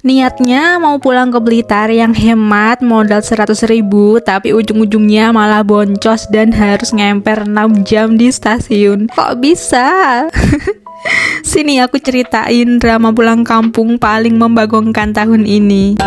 Niatnya mau pulang ke Blitar yang hemat modal 100.000, tapi ujung-ujungnya malah boncos dan harus ngemper 6 jam di stasiun. Kok bisa? Sini aku ceritain drama pulang kampung paling membagongkan tahun ini.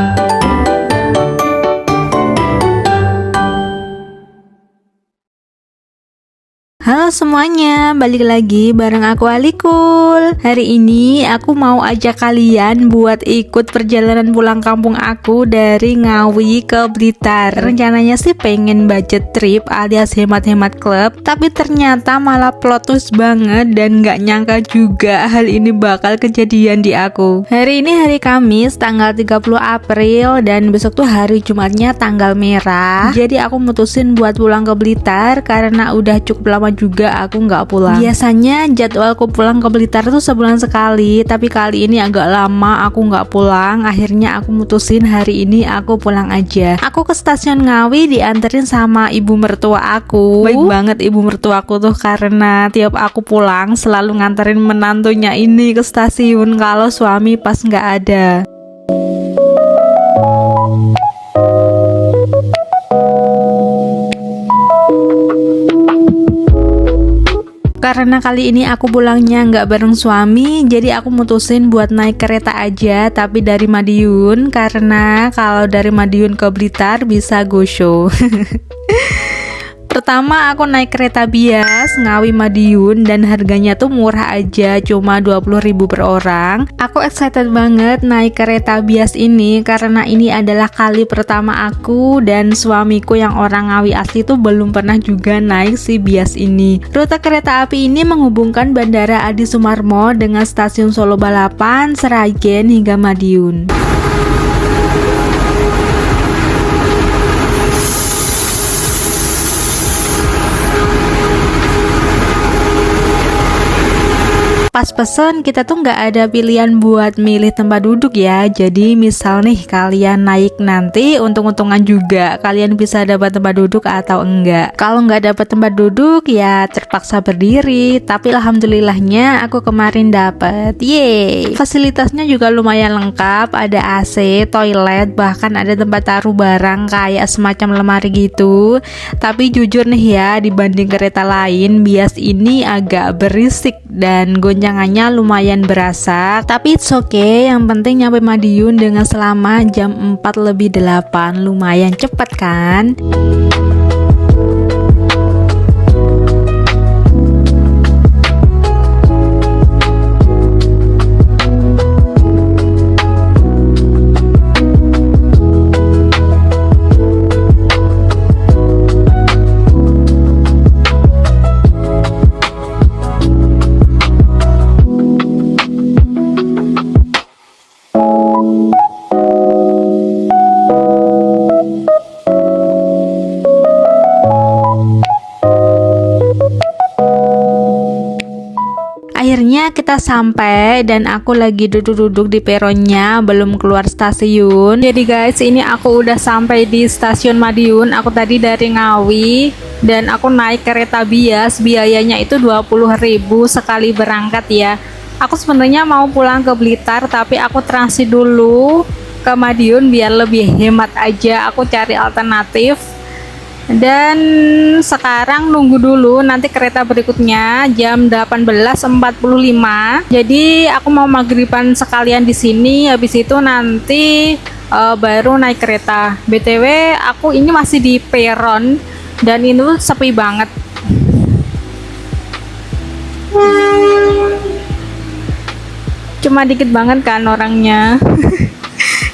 Halo semuanya, balik lagi bareng aku Alikul. Hari ini aku mau ajak kalian buat ikut perjalanan pulang kampung aku dari Ngawi ke Blitar. Rencananya sih pengen budget trip alias hemat-hemat klub, tapi ternyata malah plot twist banget dan gak nyangka juga hal ini bakal kejadian di aku. Hari ini hari Kamis tanggal 30 April dan besok tuh hari Jumatnya tanggal merah. Jadi aku mutusin buat pulang ke Blitar karena udah cukup lama juga aku nggak pulang. Biasanya jadwalku pulang ke Blitar tuh sebulan sekali, tapi kali ini agak lama aku nggak pulang. Akhirnya aku mutusin hari ini aku pulang aja. Aku ke stasiun Ngawi dianterin sama ibu mertua aku. Baik banget ibu mertuaku tuh, karena tiap aku pulang selalu nganterin menantunya ini ke stasiun kalau suami pas nggak ada. Karena kali ini aku pulangnya nggak bareng suami, jadi aku mutusin buat naik kereta aja, tapi dari Madiun, karena kalau dari Madiun ke Blitar bisa go show. Pertama aku naik kereta bias Ngawi Madiun dan harganya tuh murah aja, cuma 20.000 per orang. Aku excited banget naik kereta bias ini karena ini adalah kali pertama aku dan suamiku yang orang Ngawi asli tuh belum pernah juga naik si bias ini. Rute kereta api ini menghubungkan Bandara Adi Sumarmo dengan stasiun Solo Balapan, Seragen hingga Madiun. Pas pesen kita tuh nggak ada pilihan buat milih tempat duduk ya. Jadi misal nih kalian naik nanti, untung-untungan juga kalian bisa dapat tempat duduk atau enggak. Kalau nggak dapat tempat duduk ya terpaksa berdiri. Tapi alhamdulillahnya aku kemarin dapat. Yeay. Fasilitasnya juga lumayan lengkap, ada AC, toilet, bahkan ada tempat taruh barang kayak semacam lemari gitu. Tapi jujur nih ya, dibanding kereta lain, bias ini agak berisik dan goncangannya lumayan berasa, tapi it's okay, yang penting nyampe Madiun dengan selama jam 4:08, lumayan cepet kan? Akhirnya kita sampai dan aku lagi duduk-duduk di peronnya, belum keluar stasiun. Jadi guys, ini aku udah sampai di stasiun Madiun. Aku tadi dari Ngawi dan aku naik kereta bias, biayanya itu 20.000 sekali berangkat ya. Aku sebenarnya mau pulang ke Blitar, tapi aku transit dulu ke Madiun biar lebih hemat aja. Aku cari alternatif. Dan sekarang nunggu dulu nanti kereta berikutnya jam 18.45. Jadi aku mau maghriban sekalian di sini, habis itu nanti baru naik kereta. BTW aku ini masih di peron dan itu sepi banget. Cuma dikit banget kan orangnya.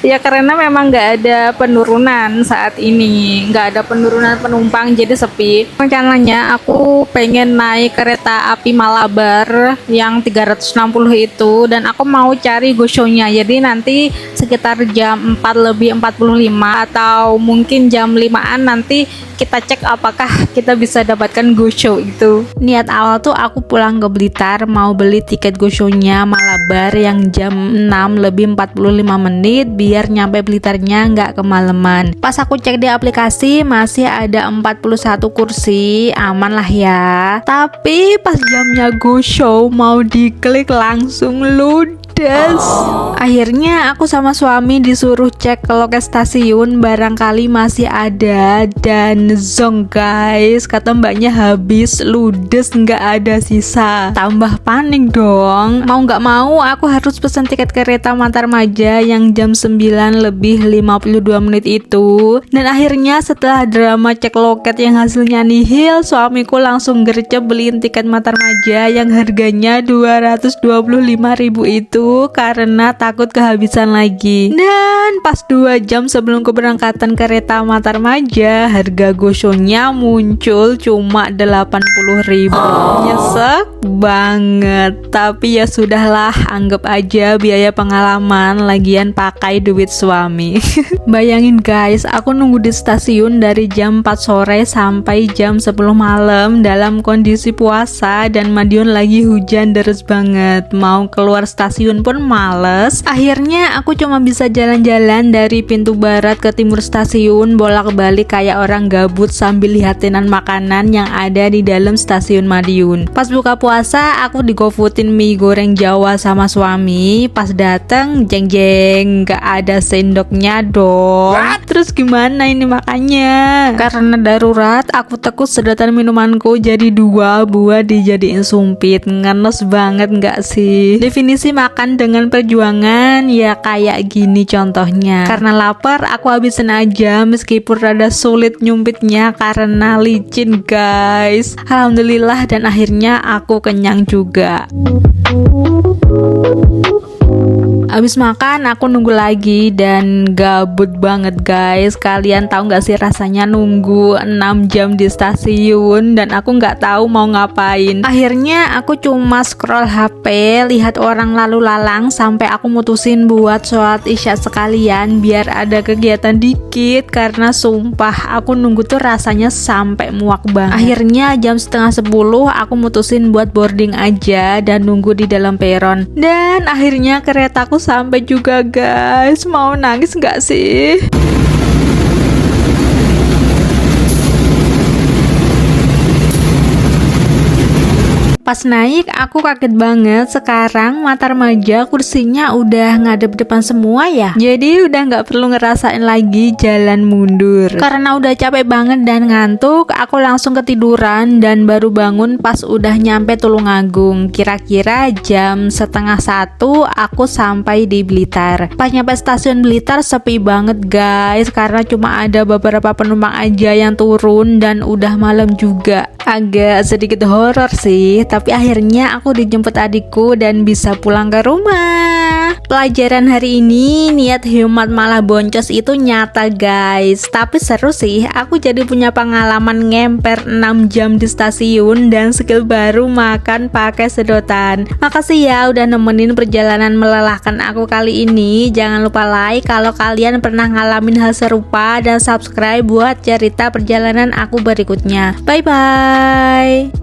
Ya karena memang nggak ada penurunan saat ini, nggak ada penurunan penumpang, jadi sepi. Rencananya aku pengen naik kereta api Malabar yang 360 itu, dan aku mau cari go show-nya. Jadi nanti sekitar jam 4:45 atau mungkin jam 5-an nanti kita cek apakah kita bisa dapatkan go show itu. Niat awal tuh aku pulang ke Blitar mau beli tiket go show-nya Malabar yang jam 6:45 biar nyampe Blitarnya nggak kemalaman. Pas aku cek di aplikasi masih ada 41 kursi, aman lah ya. Tapi pas jamnya go show mau diklik langsung ludes. ludes. Akhirnya aku sama suami disuruh cek ke lokasi stasiun, barangkali masih ada, dan zong guys, kata mbaknya habis, ludes, nggak ada sisa. Tambah panik dong. Mau nggak mau aku harus pesan tiket kereta Matarmaja yang jam 9:52 itu. Dan akhirnya setelah drama cek loket yang hasilnya nihil, suamiku langsung gercep beliin tiket Matarmaja yang harganya 225.000 itu karena takut kehabisan lagi. Dan pas 2 jam sebelum keberangkatan kereta Matarmaja, harga gosonya muncul cuma 80.000. Nyesek banget. Tapi ya sudahlah, anggap aja biaya pengalaman, lagian pakai duit suami. Bayangin guys, aku nunggu di stasiun dari jam 4 sore sampai jam 10 malam dalam kondisi puasa dan Madiun lagi hujan deres banget. Mau keluar stasiun pun males. Akhirnya aku cuma bisa jalan-jalan dari pintu barat ke timur stasiun, bolak-balik kayak orang gabut sambil lihatinan makanan yang ada di dalam stasiun Madiun. Pas buka puasa aku digofoodin mie goreng Jawa sama suami. Pas dateng jeng-jeng gak ada sendoknya dong. Terus gimana ini makannya? Karena darurat aku tekuk sedotan minumanku jadi 2, buah dijadiin sumpit. Ngenes banget gak sih? Definisi makan dengan perjuangan ya kayak gini contohnya. Karena lapar aku habisin aja meskipun rada sulit nyumpitnya karena licin guys. Alhamdulillah dan akhirnya aku kenyang juga. Abis makan aku nunggu lagi dan gabut banget guys. Kalian tahu gak sih rasanya nunggu 6 jam di stasiun dan aku gak tahu mau ngapain. Akhirnya aku cuma scroll HP, lihat orang lalu lalang sampai aku mutusin buat sholat isya sekalian biar ada kegiatan dikit. Karena sumpah aku nunggu tuh rasanya sampai muak banget. Akhirnya jam 9:30 aku mutusin buat boarding aja dan nunggu di dalam peron. Dan akhirnya keretaku sampai juga guys. Mau nangis gak sih? Pas naik aku kaget banget. Sekarang Matarmaja kursinya udah ngadep depan semua ya. Jadi udah nggak perlu ngerasain lagi jalan mundur. Karena udah capek banget dan ngantuk, aku langsung ketiduran dan baru bangun pas udah nyampe Tulungagung. Kira-kira jam 12:30 aku sampai di Blitar. Pas nyampe stasiun Blitar sepi banget guys, karena cuma ada beberapa penumpang aja yang turun dan udah malam juga. Agak sedikit horor sih, tapi akhirnya aku dijemput adikku dan bisa pulang ke rumah. Pelajaran hari ini, niat hemat malah boncos itu nyata guys. Tapi seru sih, aku jadi punya pengalaman ngemper 6 jam di stasiun dan skill baru makan pakai sedotan. Makasih ya udah nemenin perjalanan melelahkan aku kali ini. Jangan lupa like kalau kalian pernah ngalamin hal serupa dan subscribe buat cerita perjalanan aku berikutnya. Bye bye.